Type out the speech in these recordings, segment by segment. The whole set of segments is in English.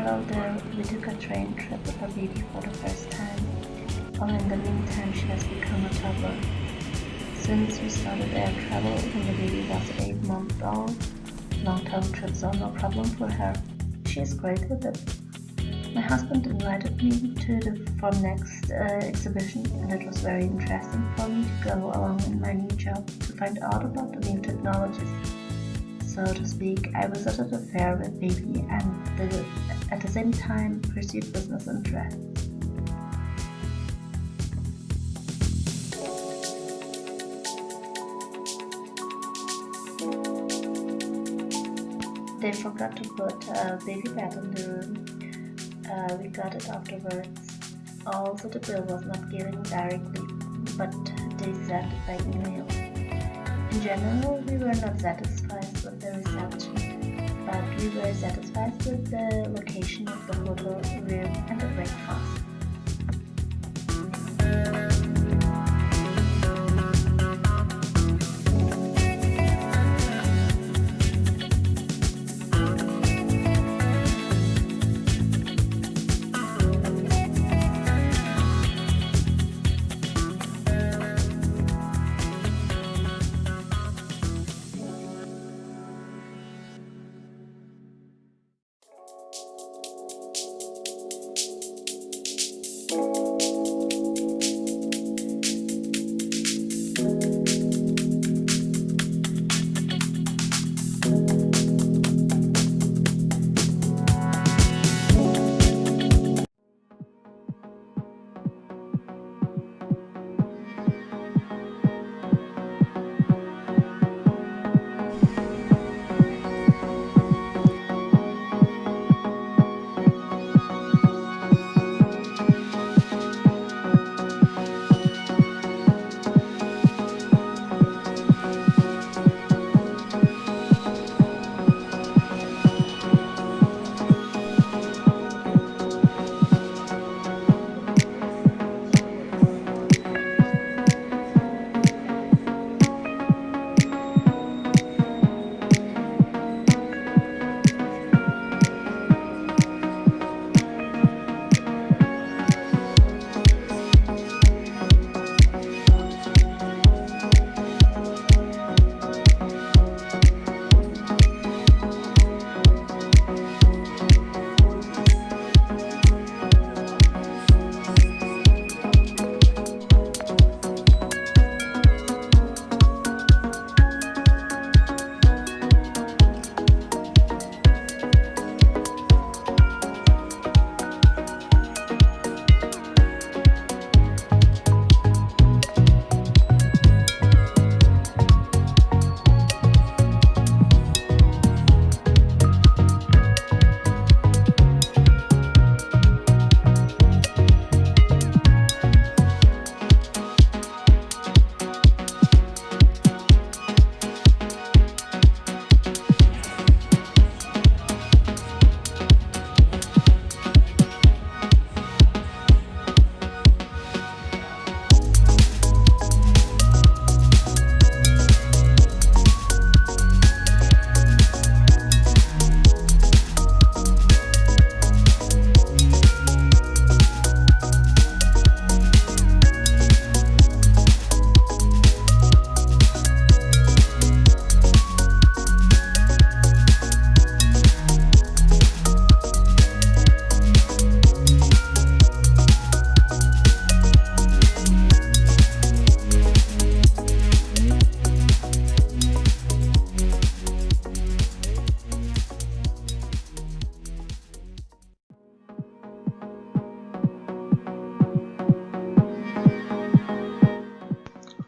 arrival there, we took a train trip with our baby for the first time, while in the meantime she has become a toddler. Since we started air travel when the baby was 8 months old, long-term trips are no problem for her. She is great with it. My husband invited me to the Formnext exhibition, and it was very interesting for me to go along in my new job to find out about the new technologies. So to speak, I visited the fair with baby and at the same time pursued business interests. They forgot to put a baby bed in the room. We got it afterwards. Also, the bill was not given directly, but they sent it by email. In general, we were not satisfied with the reception, but we were satisfied with the location of the hotel room and the breakfast.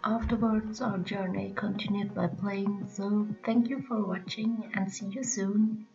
Afterwards, our journey continued by plane, so thank you for watching and see you soon.